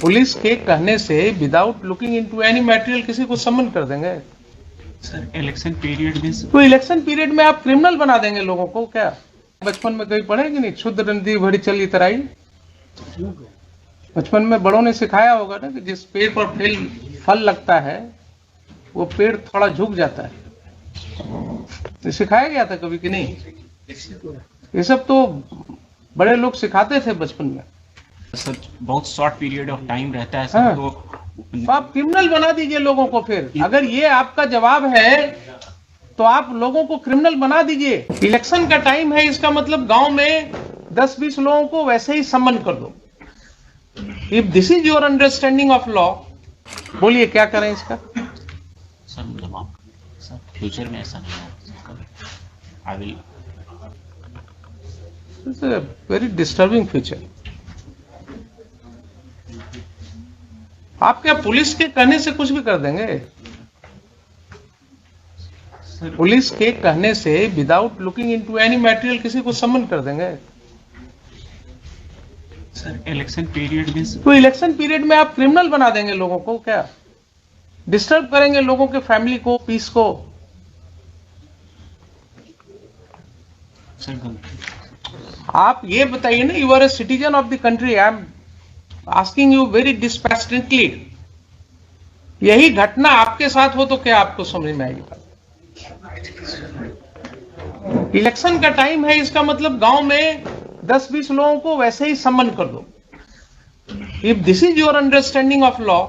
Police के कहने से without looking into any material किसी को समन कर देंगे? सर इलेक्शन पीरियड में तो इलेक्शन पीरियड में आप क्रिमिनल बना देंगे लोगों को क्या? बचपन में कहीं पढ़े कि नहीं, क्षुद्र नदी भरी चली तराई? बचपन में बड़ों ने सिखाया होगा ना कि जिस पेड़ पर फल लगता है वो पेड़ थोड़ा झुक जाता है। तो सिखाया गया था कभी कि नहीं? ये सब तो बड़े लोग सिखाते थे बचपन में। सर बहुत शॉर्ट पीरियड ऑफ टाइम रहता है सर। हाँ। तो आप क्रिमिनल बना दीजिए लोगों को। फिर अगर ये आपका जवाब है तो आप लोगों को क्रिमिनल बना दीजिए। इलेक्शन का टाइम है, इसका मतलब गांव में 10-20 लोगों को वैसे ही सम्मन कर दो। If this is your understanding of law, बोलिए क्या करें इसका? सर मतलब सर फ्यूचर में ऐसा नहीं होगा। I will it's a very disturbing future. आप क्या पुलिस के कहने से कुछ भी कर देंगे? पुलिस के कहने से without looking into any material किसी को समन कर देंगे? सर इलेक्शन पीरियड में तो इलेक्शन पीरियड में आप क्रिमिनल बना देंगे लोगों को क्या? डिस्टर्ब करेंगे लोगों के फैमिली को, पीस को। सर आप ये बताइए ना, you are a citizen of the country. I am asking you very dispassionately. यही घटना आपके साथ हो तो क्या आपको समझ में आएगी बात? इलेक्शन का टाइम है, इसका मतलब गांव में 10-20 लोगों को वैसे ही सम्मन कर दो। If this is your understanding of law,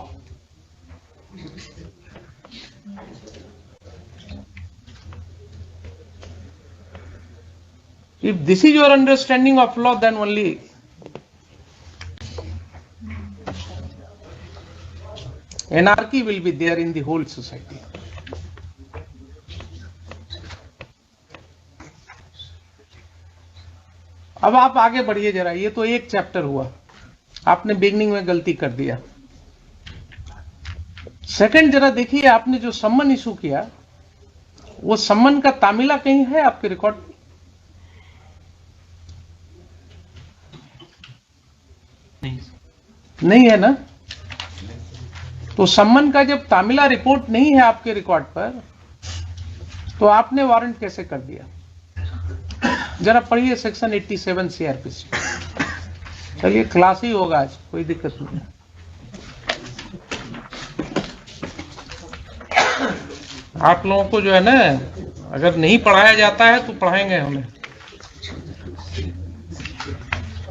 if this is your understanding of law, then only anarchy will be there in the whole society. अब आप आगे बढ़िए जरा। ये तो एक चैप्टर हुआ, आपने बिगनिंग में गलती कर दिया। सेकंड जरा देखिए, आपने जो सम्मन इशू किया, वो सम्मन का तामिला कहीं है आपके रिकॉर्ड में? नहीं है ना? तो सम्मन का जब तामिला रिपोर्ट नहीं है आपके रिकॉर्ड पर, तो आपने वारंट कैसे कर दिया? जरा पढ़िए सेक्शन 87 सीआरपीसी। चलिए क्लास ही होगा आज, कोई दिक्कत नहीं। आप लोगों को जो है ना, अगर नहीं पढ़ाया जाता है तो पढ़ाएंगे हमें।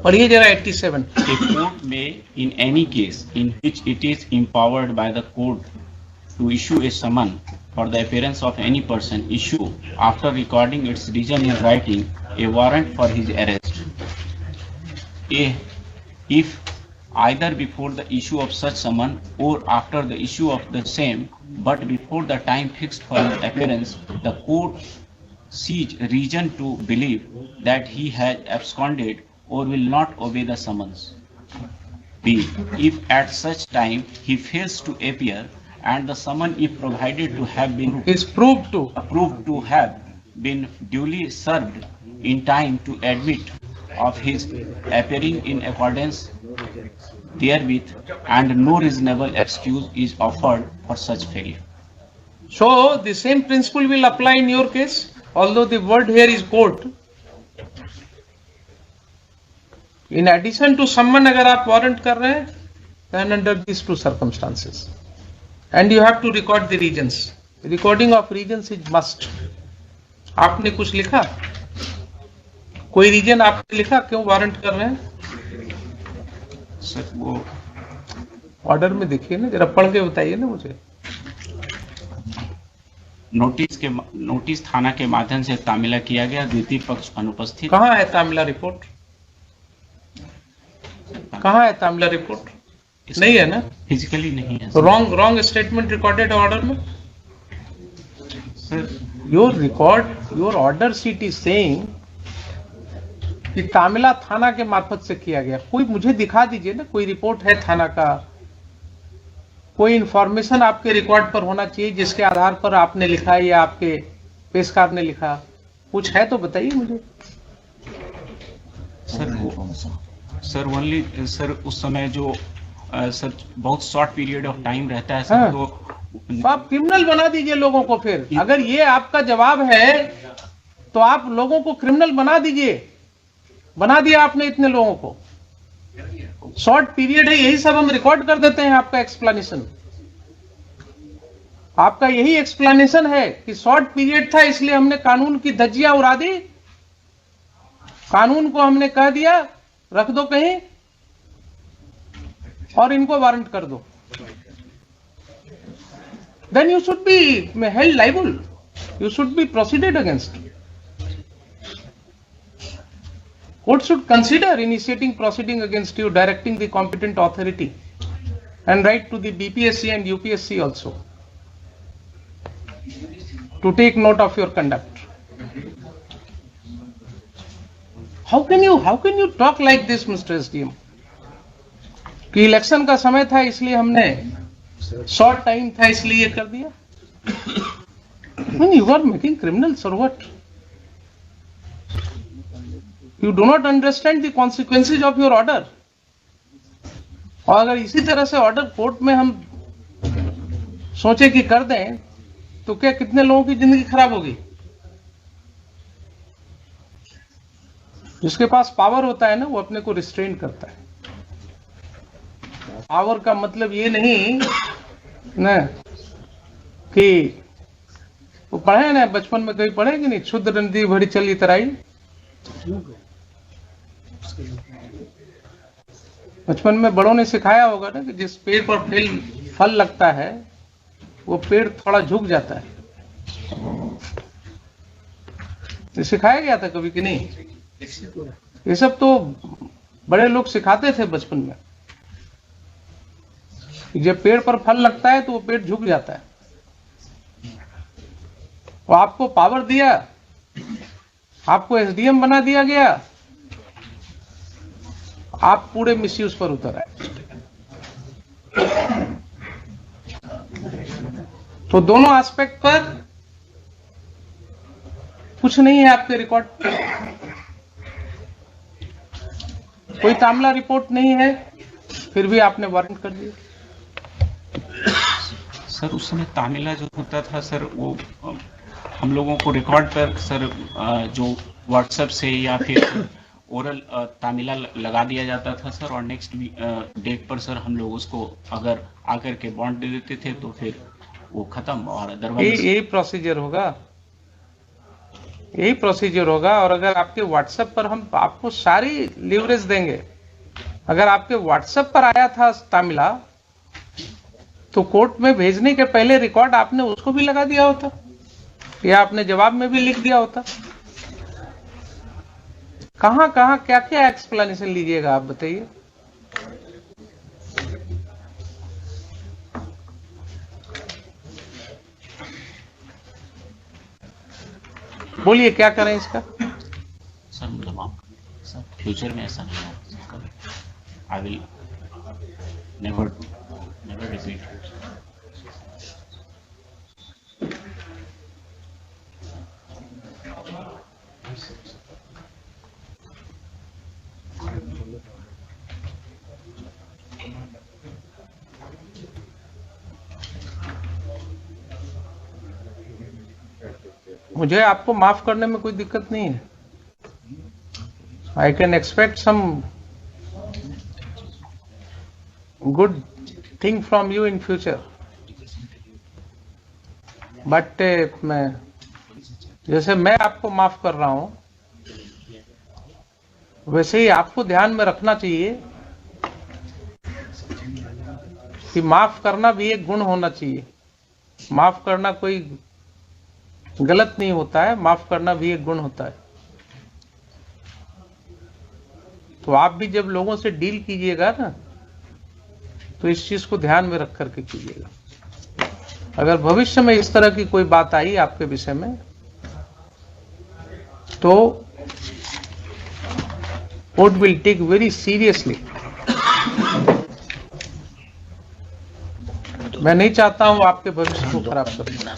पढ़िए जरा 87। A court may, in any case in which it is empowered by the court to issue a summon for the appearance of any person, issue, after recording its reason in writing, a warrant for his arrest. If either before the issue of such summon or after the issue of the same, but before the time fixed for his appearance, the court sees reason to believe that he has absconded or will not obey the summons. B. If at such time he fails to appear and the summon is provided to have been is proved to have been duly served in time to admit of his appearing in accordance therewith, and no reasonable excuse is offered for such failure. So the same principle will apply in your case, although the word here is court. In addition to summon, अगर आप warrant कर रहे हैं, then under these two circumstances, and you have to record the reasons. Recording of reasons is must. आपने कुछ लिखा? कोई reason आपने लिखा क्यों वारंट कर रहे हैं? सर वो ऑर्डर में देखिए ना, जरा पढ़ के बताइए ना मुझे। नोटिस थाना के माध्यम से तामिला किया गया, द्वितीय पक्ष अनुपस्थित। कहाँ है तामिला रिपोर्ट? कहाँ है तामिला रिपोर्ट? नहीं है ना? फिजिकली नहीं है। रॉन्ग स्टेटमेंट रिकॉर्डेड ऑर्डर में। Sir your order sheet is saying कि तामिला थाना के मार्फत से किया गया। कोई मुझे दिखा दीजिए ना, कोई रिपोर्ट है थाना का, कोई इंफॉर्मेशन आपके रिकॉर्ड पर होना चाहिए जिसके आधार पर आपने लिखा या आपके पेशकार ने लिखा। कुछ है तो बताइए मुझे। सर ओनली सर उस समय जो सर बहुत शॉर्ट पीरियड ऑफ टाइम रहता है हाँ। सर, तो आप क्रिमिनल बना दीजिए लोगों को। फिर अगर ये आपका जवाब है तो आप लोगों को क्रिमिनल बना दीजिए। बना दिया आपने इतने लोगों को, शॉर्ट पीरियड है, यही सब हम रिकॉर्ड कर देते हैं। आपका एक्सप्लेनेशन, आपका यही एक्सप्लेनेशन है कि शॉर्ट पीरियड था इसलिए हमने कानून की धज्जियां उड़ा दी, कानून को हमने कह दिया रख दो कहीं और इनको वारंट कर दो। Then you should be held liable. You should be proceeded against. Court should consider initiating proceeding against you, directing the competent authority, and write to the BPSC and UPSC also to take note of your conduct. How can you talk like this, Mr. SDM? कि election का समय था इसलिए हमने, short time था इसलिए ये कर दिया। When you are making criminals or what? You do not understand the consequences of your order. और अगर इसी तरह से ऑर्डर कोर्ट में हम सोचे कि कर दें तो क्या कितने लोगों की जिंदगी खराब होगी। जिसके पास पावर होता है ना वो अपने को रिस्ट्रेन करता है। पावर का मतलब ये नहीं ना कि वो पढ़े ना, बचपन में कहीं पढ़े कि नहीं, क्षुद्र नदी भरी चली तराई। बचपन में बड़ों ने सिखाया होगा ना कि जिस पेड़ पर फल लगता है वो पेड़ थोड़ा झुक जाता है। ये सिखाया गया था कभी कि नहीं? ये सब तो बड़े लोग सिखाते थे बचपन में। जब पेड़ पर फल लगता है तो वो पेड़ झुक जाता है। वो आपको पावर दिया, आपको एसडीएम बना दिया गया, आप पूरे मिसयूज पर उतर आए। तो दोनों एस्पेक्ट पर कुछ नहीं है आपके रिकॉर्ड, कोई तामला रिपोर्ट नहीं है, फिर भी आपने वारंट कर दिया। सर उस समय तामिला जो होता था सर, वो हम लोगों को रिकॉर्ड पर सर जो व्हाट्सएप से या फिर ओरल तामिला लगा दिया जाता था सर, और नेक्स्ट डेट पर सर हम लोग उसको अगर आकर के बॉन्ड दे देते थे तो फिर वो खत्म। और अदरवाइज यही प्रोसीजर होगा, यही प्रोसीजर होगा। और अगर आपके व्हाट्सएप पर हम आपको सारी लीवरेज देंगे, अगर आपके व्हाट्सएप पर आया था तामिला तो कोर्ट में भेजने के पहले रिकॉर्ड आपने उसको भी लगा दिया होता, या आपने जवाब में भी लिख दिया होता। कहां कहां क्या क्या एक्सप्लेनेशन लीजिएगा आप बताइए। बोलिए क्या करें इसका। सर मतलब आप सर फ्यूचर में ऐसा नहीं हो, आई विल नेवर रिपीट। मुझे आपको माफ करने में कोई दिक्कत नहीं है। I can expect some good thing from you in future, but मैं जैसे मैं आपको माफ कर रहा हूं वैसे ही आपको ध्यान में रखना चाहिए कि माफ करना भी एक गुण होना चाहिए। माफ करना कोई गलत नहीं होता है, माफ करना भी एक गुण होता है। तो आप भी जब लोगों से डील कीजिएगा ना तो इस चीज को ध्यान में रख करके कीजिएगा। अगर भविष्य में इस तरह की कोई बात आई आपके विषय में तो court will take very seriously. मैं नहीं चाहता हूं आपके भविष्य को खराब करना।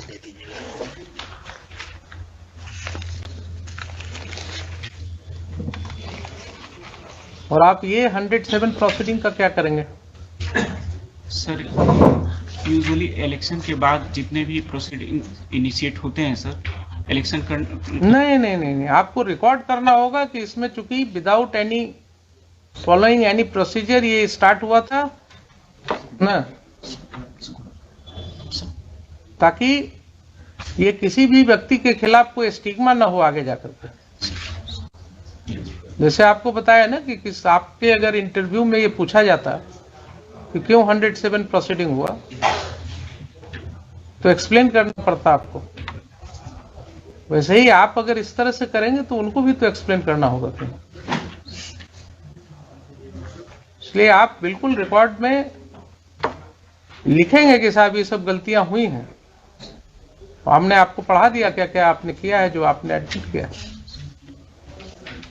और आप ये 107 प्रोसीडिंग का क्या करेंगे? सर यूजुअली इलेक्शन के बाद जितने भी प्रोसीडिंग इनिशिएट होते हैं सर, इलेक्शन कर नहीं, आपको रिकॉर्ड करना होगा कि इसमें चूंकि without any following any procedure ये स्टार्ट हुआ था ना, ताकि ये किसी भी व्यक्ति के खिलाफ कोई स्टिग्मा ना हो आगे जाकर के। जैसे आपको बताया ना कि किस आपके अगर इंटरव्यू में ये पूछा जाता कि क्यों 107 प्रोसीडिंग हुआ, तो एक्सप्लेन करना पड़ता आपको। वैसे ही आप अगर इस तरह से करेंगे तो उनको भी तो एक्सप्लेन करना होगा फिर। इसलिए आप बिल्कुल रिकॉर्ड में लिखेंगे कि साहब ये सब गलतियां हुई हैं, तो हमने आपको पढ़ा दिया क्या क्या आपने किया है जो आपने एडमिट किया है।